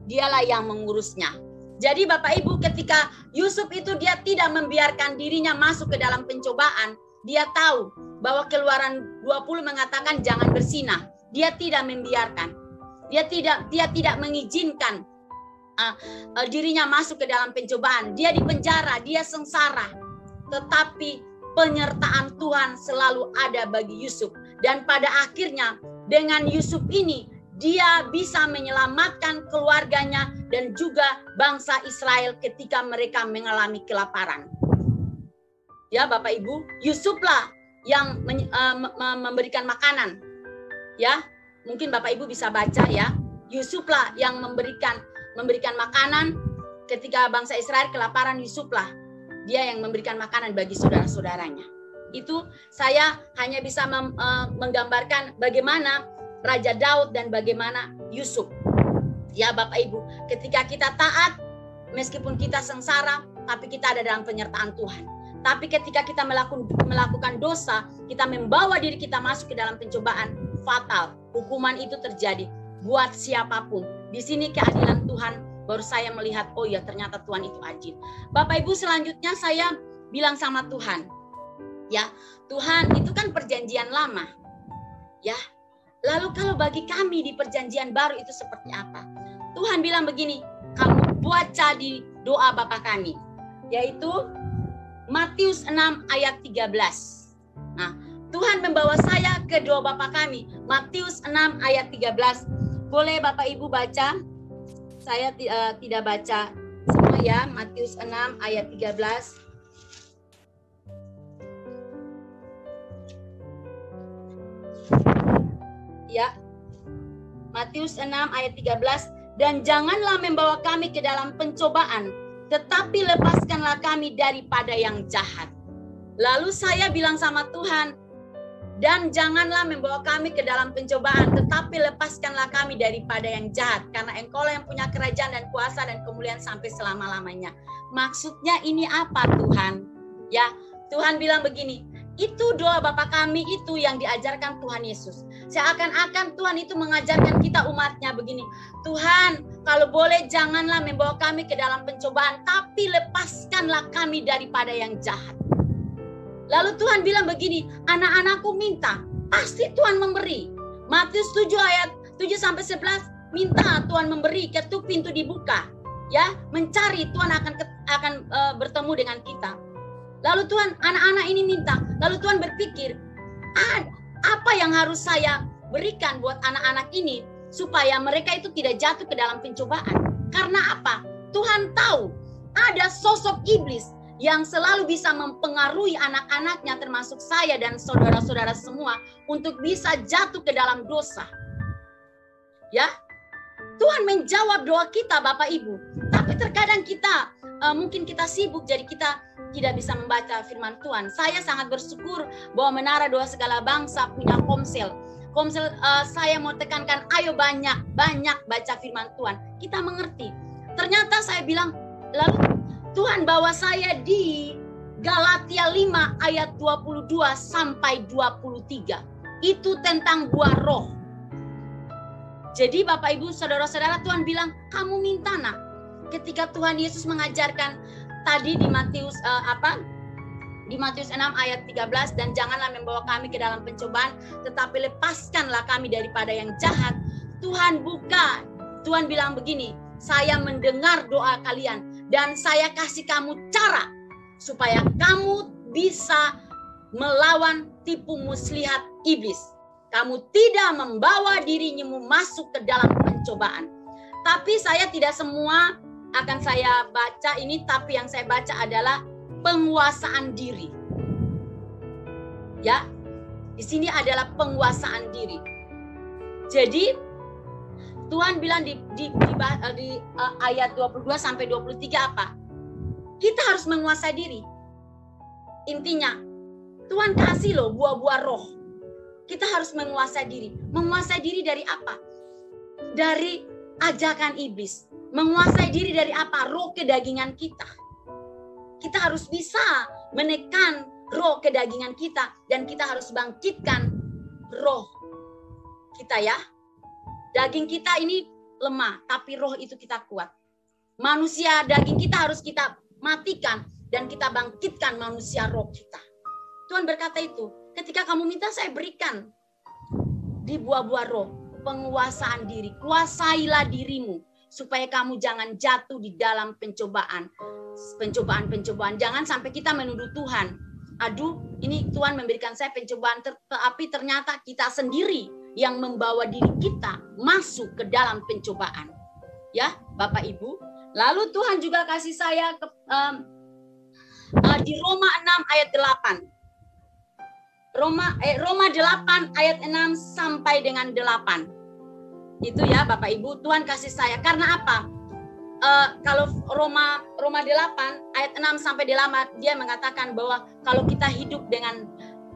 B: Dialah yang mengurusnya. Jadi Bapak Ibu, ketika Yusuf itu dia tidak membiarkan dirinya masuk ke dalam pencobaan, dia tahu bahwa Keluaran 20 mengatakan jangan bersinah. Dia tidak membiarkan. Dia tidak mengizinkan dirinya masuk ke dalam pencobaan. Dia di penjara, dia sengsara. Tetapi penyertaan Tuhan selalu ada bagi Yusuf. Dan pada akhirnya dengan Yusuf ini dia bisa menyelamatkan keluarganya dan juga bangsa Israel ketika mereka mengalami kelaparan. Ya Bapak Ibu, Yusuflah yang memberikan makanan. Ya, mungkin Bapak Ibu bisa baca ya. Yusuflah yang memberikan makanan ketika bangsa Israel kelaparan. Yusuflah dia yang memberikan makanan bagi saudara-saudaranya. Itu saya hanya bisa menggambarkan bagaimana Raja Daud dan bagaimana Yusuf. Ya Bapak Ibu, ketika kita taat, meskipun kita sengsara, tapi kita ada dalam penyertaan Tuhan. Tapi ketika kita melakukan dosa, kita membawa diri kita masuk ke dalam pencobaan, fatal. Hukuman itu terjadi buat siapapun. Di sini keadilan Tuhan baru saya melihat, oh ya ternyata Tuhan itu adil. Bapak Ibu, selanjutnya saya bilang sama Tuhan, ya Tuhan itu kan perjanjian lama. Ya, lalu kalau bagi kami di perjanjian baru itu seperti apa? Tuhan bilang begini, kamu baca di doa Bapa kami, yaitu Matius 6 ayat 13. Nah, Tuhan membawa saya ke doa Bapa kami, Matius 6 ayat 13. Boleh Bapak Ibu baca? Saya tidak baca semua ya, Matius 6 ayat 13. Ya, Matius 6 ayat 13. Dan janganlah membawa kami ke dalam pencobaan, tetapi lepaskanlah kami daripada yang jahat. Lalu saya bilang sama Tuhan, dan janganlah membawa kami ke dalam pencobaan, tetapi lepaskanlah kami daripada yang jahat. Karena Engkaulah yang punya kerajaan dan kuasa dan kemuliaan sampai selama-lamanya. Maksudnya ini apa Tuhan? Ya, Tuhan bilang begini, itu doa Bapa kami itu yang diajarkan Tuhan Yesus. Seakan-akan Tuhan itu mengajarkan kita umatnya begini, Tuhan kalau boleh janganlah membawa kami ke dalam pencobaan, tapi lepaskanlah kami daripada yang jahat. Lalu Tuhan bilang begini, anak-anakku minta, pasti Tuhan memberi. Matius 7 ayat 7-11, minta Tuhan memberi, ketuk pintu dibuka. Ya, mencari Tuhan akan bertemu dengan kita. Lalu Tuhan, anak-anak ini minta. Lalu Tuhan berpikir, apa yang harus saya berikan buat anak-anak ini supaya mereka itu tidak jatuh ke dalam pencobaan. Karena apa? Tuhan tahu ada sosok iblis yang selalu bisa mempengaruhi anak-anaknya termasuk saya dan saudara-saudara semua untuk bisa jatuh ke dalam dosa. Ya, Tuhan menjawab doa kita Bapak Ibu. Tapi terkadang kita mungkin kita sibuk jadi kita tidak bisa membaca firman Tuhan. Saya sangat bersyukur bahwa Menara Doa Segala Bangsa punya komsel. Saya mau tekankan, ayo banyak baca firman Tuhan. Kita mengerti. Ternyata saya bilang, lalu Tuhan bawa saya di Galatia 5 ayat 22 sampai 23. Itu tentang buah roh. Jadi Bapak Ibu saudara-saudara, Tuhan bilang, kamu minta nak. Ketika Tuhan Yesus mengajarkan tadi di Matius di Matius 6 ayat 13, dan janganlah membawa kami ke dalam pencobaan, tetapi lepaskanlah kami daripada yang jahat. Tuhan buka, Tuhan bilang begini, saya mendengar doa kalian dan saya kasih kamu cara supaya kamu bisa melawan tipu muslihat iblis. Kamu tidak membawa dirimu masuk ke dalam pencobaan. Tapi saya tidak semua akan saya baca ini, tapi yang saya baca adalah penguasaan diri. Ya, di sini adalah penguasaan diri. Jadi Tuhan bilang di ayat 22 sampai 23 apa? Kita harus menguasai diri. Intinya, Tuhan kasih loh buah-buah roh. Kita harus menguasai diri. Menguasai diri dari apa? Dari ajakan iblis. Menguasai diri dari apa? Roh kedagingan kita. Kita harus bisa menekan roh kedagingan kita. Dan kita harus bangkitkan roh kita ya. Daging kita ini lemah, tapi roh itu kita kuat. Manusia daging kita harus kita matikan. Dan kita bangkitkan manusia roh kita. Tuhan berkata itu, ketika kamu minta saya berikan di buah-buah roh, penguasaan diri. Kuasailah dirimu supaya kamu jangan jatuh di dalam pencobaan. Pencobaan. Jangan sampai kita menuduh Tuhan. Aduh, ini Tuhan memberikan saya pencobaan, tapi ternyata kita sendiri yang membawa diri kita masuk ke dalam pencobaan. Ya, Bapak Ibu. Lalu Tuhan juga kasih saya di Roma 6 ayat 8. Roma 8 ayat 6 sampai dengan 8. Itu ya Bapak Ibu, Tuhan kasih saya. Karena apa? Kalau Roma 8 ayat 6 sampai 8, dia mengatakan bahwa kalau kita hidup dengan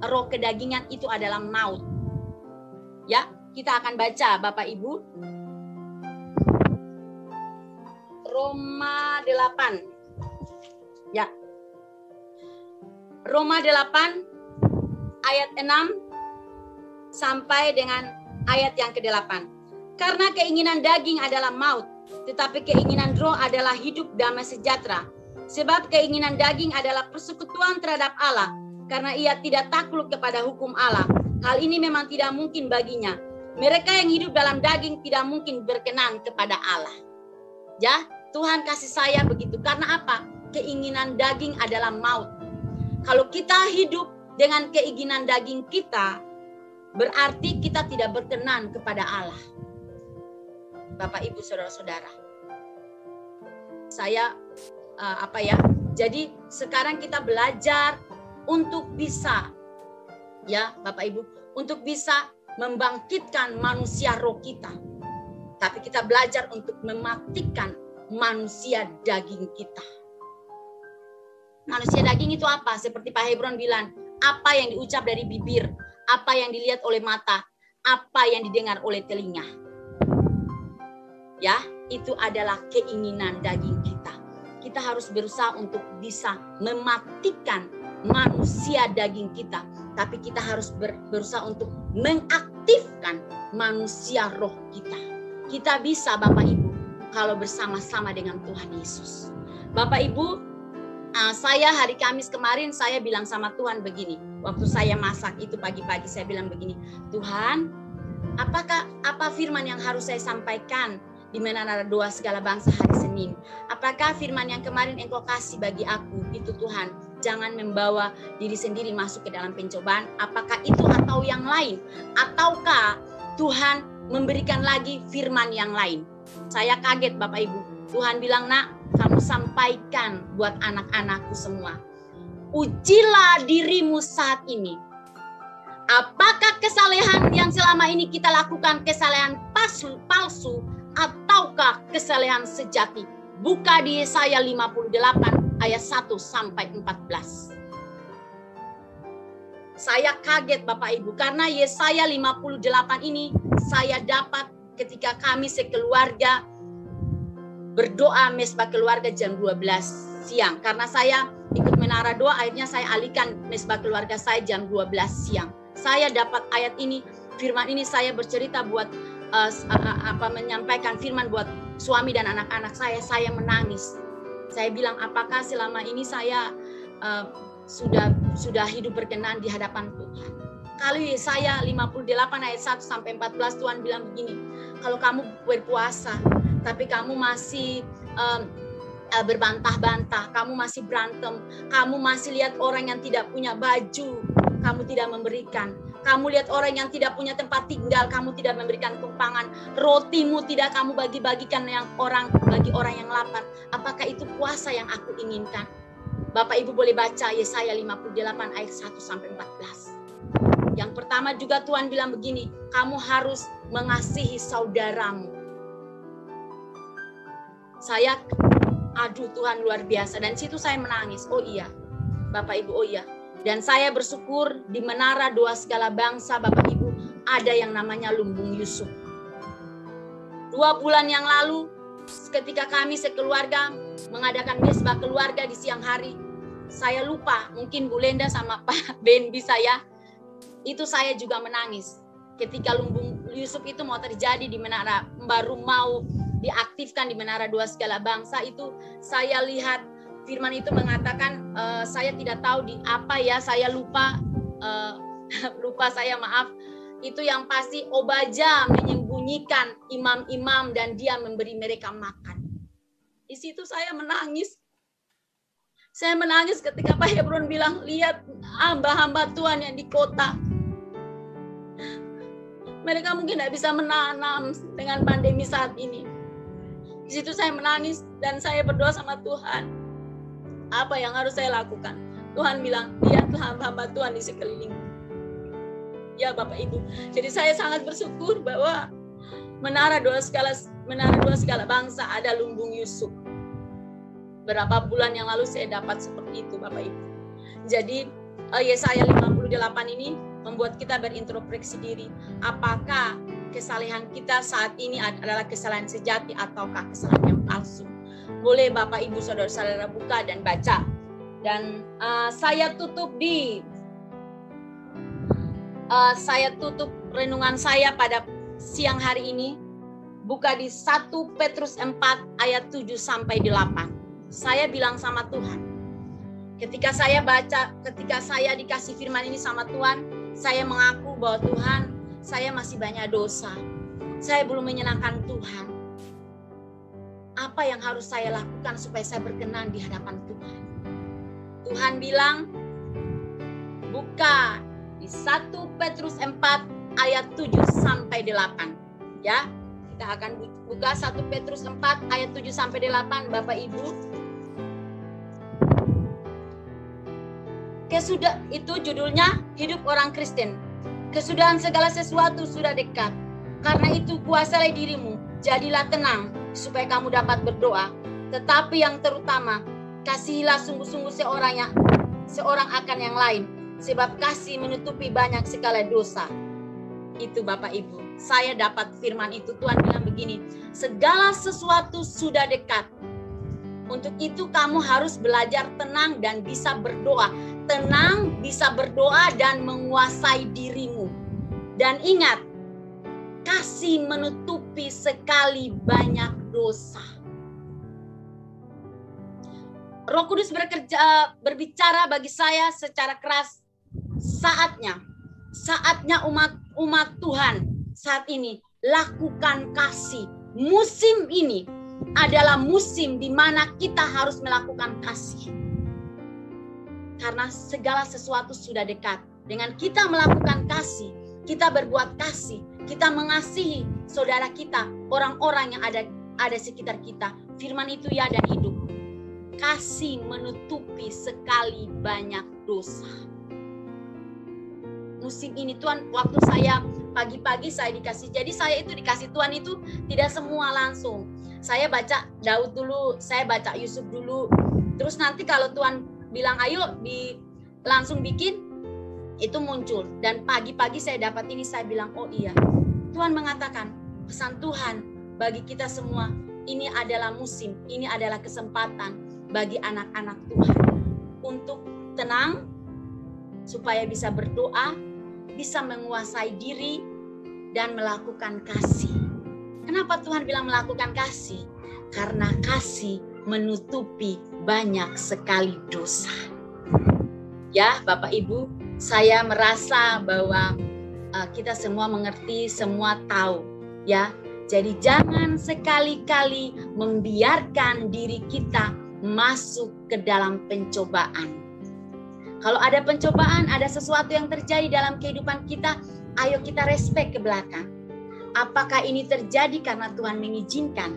B: roh kedagingan itu adalah maut. Ya, kita akan baca Bapak Ibu. Roma 8. Ya. Roma 8 ayat 6 sampai dengan ayat yang ke-8. Karena keinginan daging adalah maut, tetapi keinginan roh adalah hidup damai sejahtera. Sebab keinginan daging adalah persekutuan terhadap Allah, karena ia tidak takluk kepada hukum Allah. Hal ini memang tidak mungkin baginya. Mereka yang hidup dalam daging tidak mungkin berkenan kepada Allah. Ya, Tuhan kasih saya begitu. Karena apa? Keinginan daging adalah maut. Kalau kita hidup dengan keinginan daging kita, berarti kita tidak berkenan kepada Allah. Bapak, Ibu, saudara-saudara. Saya Jadi sekarang kita belajar untuk bisa, ya Bapak Ibu, untuk bisa membangkitkan manusia roh kita. Tapi kita belajar untuk mematikan manusia daging kita. Manusia daging itu apa? Seperti Pak Hebron bilang, apa yang diucap dari bibir, apa yang dilihat oleh mata, apa yang didengar oleh telinga. Ya, itu adalah keinginan daging kita. Kita harus berusaha untuk bisa mematikan manusia daging kita. Tapi kita harus berusaha untuk mengaktifkan manusia roh kita. Kita bisa Bapak Ibu kalau bersama-sama dengan Tuhan Yesus. Bapak Ibu, saya hari Kamis kemarin saya bilang sama Tuhan begini. Waktu saya masak itu pagi-pagi saya bilang begini, Tuhan, apa firman yang harus saya sampaikan di Menara Doa Segala Bangsa hari Senin? Apakah firman yang kemarin Engkau kasih bagi aku itu Tuhan? Jangan membawa diri sendiri masuk ke dalam pencobaan. Apakah itu atau yang lain? Ataukah Tuhan memberikan lagi firman yang lain? Saya kaget Bapak Ibu. Tuhan bilang, nak, kamu sampaikan buat anak-anakku semua. Ujilah dirimu saat ini. Apakah kesalehan yang selama ini kita lakukan kesalehan palsu ataukah kesalehan sejati? Buka di Yesaya 58 ayat 1 sampai 14. Saya kaget Bapak Ibu karena Yesaya 58 ini saya dapat ketika kami sekeluarga berdoa mesbah keluarga jam 12 siang. Karena saya ikut menara doa, akhirnya saya alihkan mesbah keluarga saya jam 12 siang. Saya dapat ayat ini, firman ini, saya bercerita buat menyampaikan firman buat suami dan anak-anak saya menangis. Saya bilang, apakah selama ini saya sudah hidup berkenan di hadapan Tuhan? Kalau Yesaya 58 ayat 1 sampai 14 Tuhan bilang begini, kalau kamu berpuasa tapi kamu masih berbantah-bantah, kamu masih berantem, kamu masih lihat orang yang tidak punya baju, kamu tidak memberikan, kamu lihat orang yang tidak punya tempat tinggal, kamu tidak memberikan tumpangan, rotimu tidak kamu bagi-bagikan bagi orang yang lapar, apakah itu puasa yang aku inginkan? Bapak Ibu boleh baca Yesaya 58 ayat 1 sampai 14. Yang pertama juga Tuhan bilang begini, kamu harus mengasihi saudaramu. Saya, aduh Tuhan luar biasa. Dan situ saya menangis. Oh iya, Bapak Ibu, oh iya. Dan saya bersyukur di Menara Doa Segala Bangsa, Bapak Ibu, ada yang namanya Lumbung Yusuf. 2 bulan yang lalu, ketika kami sekeluarga mengadakan mesbah keluarga di siang hari, saya lupa, mungkin Bu Lenda sama Pak Benbi saya, itu saya juga menangis. Ketika Lumbung Yusuf itu mau terjadi di Menara, baru mau diaktifkan di Menara Doa Segala Bangsa, itu saya lihat firman itu mengatakan, saya tidak tahu di apa ya, saya lupa, lupa saya, maaf. Itu yang pasti Obaja menyembunyikan imam-imam dan dia memberi mereka makan. Di situ saya menangis. Saya menangis ketika Pak Hebron bilang, lihat hamba-hamba Tuhan yang di kota. Mereka mungkin tidak bisa menanam dengan pandemi saat ini. Di situ saya menangis dan saya berdoa sama Tuhan. Apa yang harus saya lakukan? Tuhan bilang, lihatlah hamba-hamba Tuhan di sekeliling. Ya Bapak Ibu. Jadi saya sangat bersyukur bahwa Menara Doa Segala Bangsa ada Lumbung Yusuf. Berapa bulan yang lalu saya dapat seperti itu Bapak Ibu. Jadi Yesaya 58 ini membuat kita berintrospeksi diri. Apakah kesalahan kita saat ini adalah kesalahan sejati ataukah kesalahan yang palsu? Boleh Bapak Ibu Saudara-saudara buka dan baca. Dan saya tutup renungan saya pada siang hari ini. Buka di 1 Petrus 4 ayat 7 sampai 8. Saya bilang sama Tuhan, ketika saya baca, ketika saya dikasih firman ini sama Tuhan, saya mengaku bahwa Tuhan, saya masih banyak dosa. Saya belum menyenangkan Tuhan. Apa yang harus saya lakukan supaya saya berkenan di hadapan Tuhan? Tuhan bilang, buka di 1 Petrus 4 ayat 7 sampai 8. Ya, kita akan buka 1 Petrus 4 ayat 7 sampai 8, Bapak Ibu. Itu judulnya Hidup Orang Kristen. Kesudahan segala sesuatu sudah dekat. Karena itu kuasai dirimu, jadilah tenang supaya kamu dapat berdoa. Tetapi yang terutama, kasihilah sungguh-sungguh seorang akan yang lain, sebab kasih menutupi banyak segala dosa. Itu Bapak Ibu, saya dapat firman itu. Tuhan bilang begini, segala sesuatu sudah dekat. Untuk itu kamu harus belajar tenang dan bisa berdoa. Tenang, bisa berdoa dan menguasai dirimu. Dan ingat, kasih menutupi sekali banyak dosa. Roh Kudus berbicara bagi saya secara keras. Saatnya umat Tuhan saat ini lakukan kasih. Musim ini adalah musim di mana kita harus melakukan kasih. Karena segala sesuatu sudah dekat. Dengan kita melakukan kasih, kita berbuat kasih, kita mengasihi saudara kita, orang-orang yang ada sekitar kita. Firman itu ya dan hidup. Kasih menutupi sekali banyak dosa. Musim ini Tuhan, waktu saya pagi-pagi saya dikasih. Jadi saya itu dikasih Tuhan itu tidak semua langsung. Saya baca Daud dulu, saya baca Yusuf dulu. Terus nanti kalau Tuhan bilang ayo langsung bikin, itu muncul. Dan pagi-pagi saya dapat ini, saya bilang oh iya. Tuhan mengatakan pesan Tuhan bagi kita semua, ini adalah musim, ini adalah kesempatan bagi anak-anak Tuhan untuk tenang, supaya bisa berdoa, bisa menguasai diri, dan melakukan kasih. Kenapa Tuhan bilang melakukan kasih? Karena kasih menutupi banyak sekali dosa. Ya Bapak Ibu, saya merasa bahwa kita semua mengerti, semua tahu. Ya, jadi jangan sekali-kali membiarkan diri kita masuk ke dalam pencobaan. Kalau ada pencobaan, ada sesuatu yang terjadi dalam kehidupan kita, ayo kita respect ke belakang. Apakah ini terjadi karena Tuhan mengizinkan?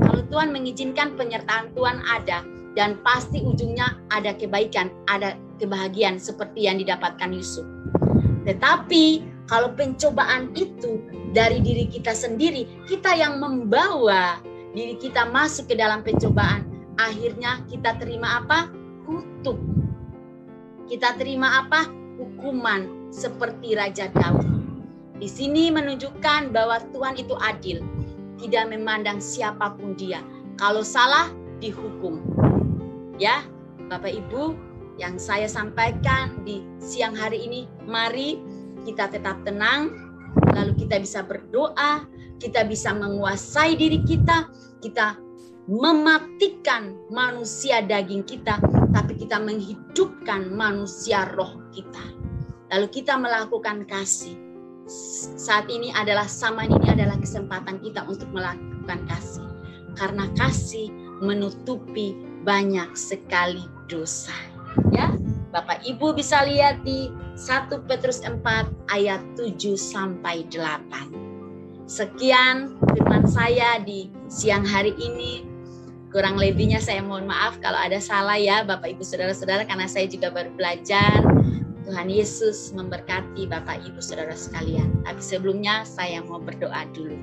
B: Kalau Tuhan mengizinkan, penyertaan Tuhan ada. Dan pasti ujungnya ada kebaikan, ada kebahagiaan seperti yang didapatkan Yusuf. Tetapi kalau pencobaan itu dari diri kita sendiri, kita yang membawa, diri kita masuk ke dalam pencobaan, akhirnya kita terima apa? Kutuk. Kita terima apa? Hukuman seperti Raja Daud. Di sini menunjukkan bahwa Tuhan itu adil, tidak memandang siapapun dia. Kalau salah, dihukum. Ya, Bapak Ibu, yang saya sampaikan di siang hari ini, mari kita tetap tenang, lalu kita bisa berdoa, kita bisa menguasai diri kita mematikan manusia daging kita, tapi kita menghidupkan manusia roh kita. Lalu kita melakukan kasih. Saat ini adalah kesempatan kita untuk melakukan kasih. Karena kasih menutupi banyak sekali dosa. Ya, Bapak Ibu bisa lihat di 1 Petrus 4 ayat 7 sampai 8. Sekian firman saya di siang hari ini. Kurang lebihnya saya mohon maaf kalau ada salah ya Bapak Ibu Saudara-saudara, karena saya juga baru belajar. Tuhan Yesus memberkati Bapak Ibu Saudara sekalian. Tapi sebelumnya saya mau berdoa dulu.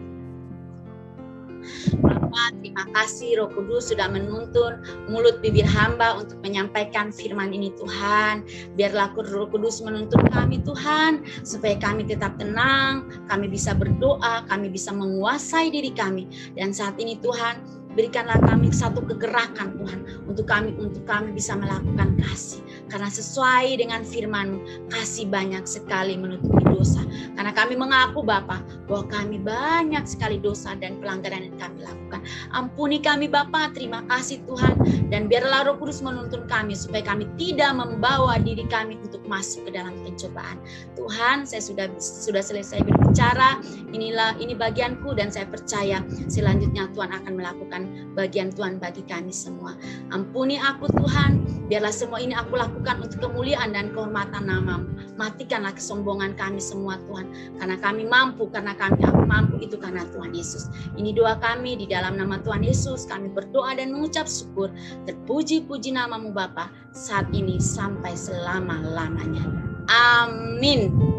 B: Bapa, terima kasih Roh Kudus sudah menuntun mulut bibir hamba untuk menyampaikan firman ini Tuhan. Biarlah Roh Kudus menuntun kami Tuhan, supaya kami tetap tenang, kami bisa berdoa, kami bisa menguasai diri kami. Dan saat ini Tuhan, berikanlah kami satu kegerakan Tuhan, untuk kami bisa melakukan kasih. Karena sesuai dengan firman-Mu, kasih banyak sekali menutupi dosa. Karena kami mengaku Bapa, bahwa kami banyak sekali dosa dan pelanggaran yang kami lakukan. Ampuni kami Bapa, terima kasih Tuhan. Dan biarlah Roh Kudus menuntun kami, supaya kami tidak membawa diri kami untuk masuk ke dalam pencobaan. Tuhan, saya sudah selesai berbicara. Ini bagianku, dan saya percaya selanjutnya Tuhan akan melakukan bagian Tuhan bagi kami semua. Ampuni aku Tuhan, biarlah semua ini aku lakukan untuk kemuliaan dan kehormatan nama-Mu. Matikanlah kesombongan kami semua Tuhan, karena kami mampu, itu karena Tuhan Yesus. Ini doa kami di dalam nama Tuhan Yesus. Kami berdoa dan mengucap syukur. Terpuji-puji nama-Mu Bapa, saat ini sampai selama-lamanya. Amin.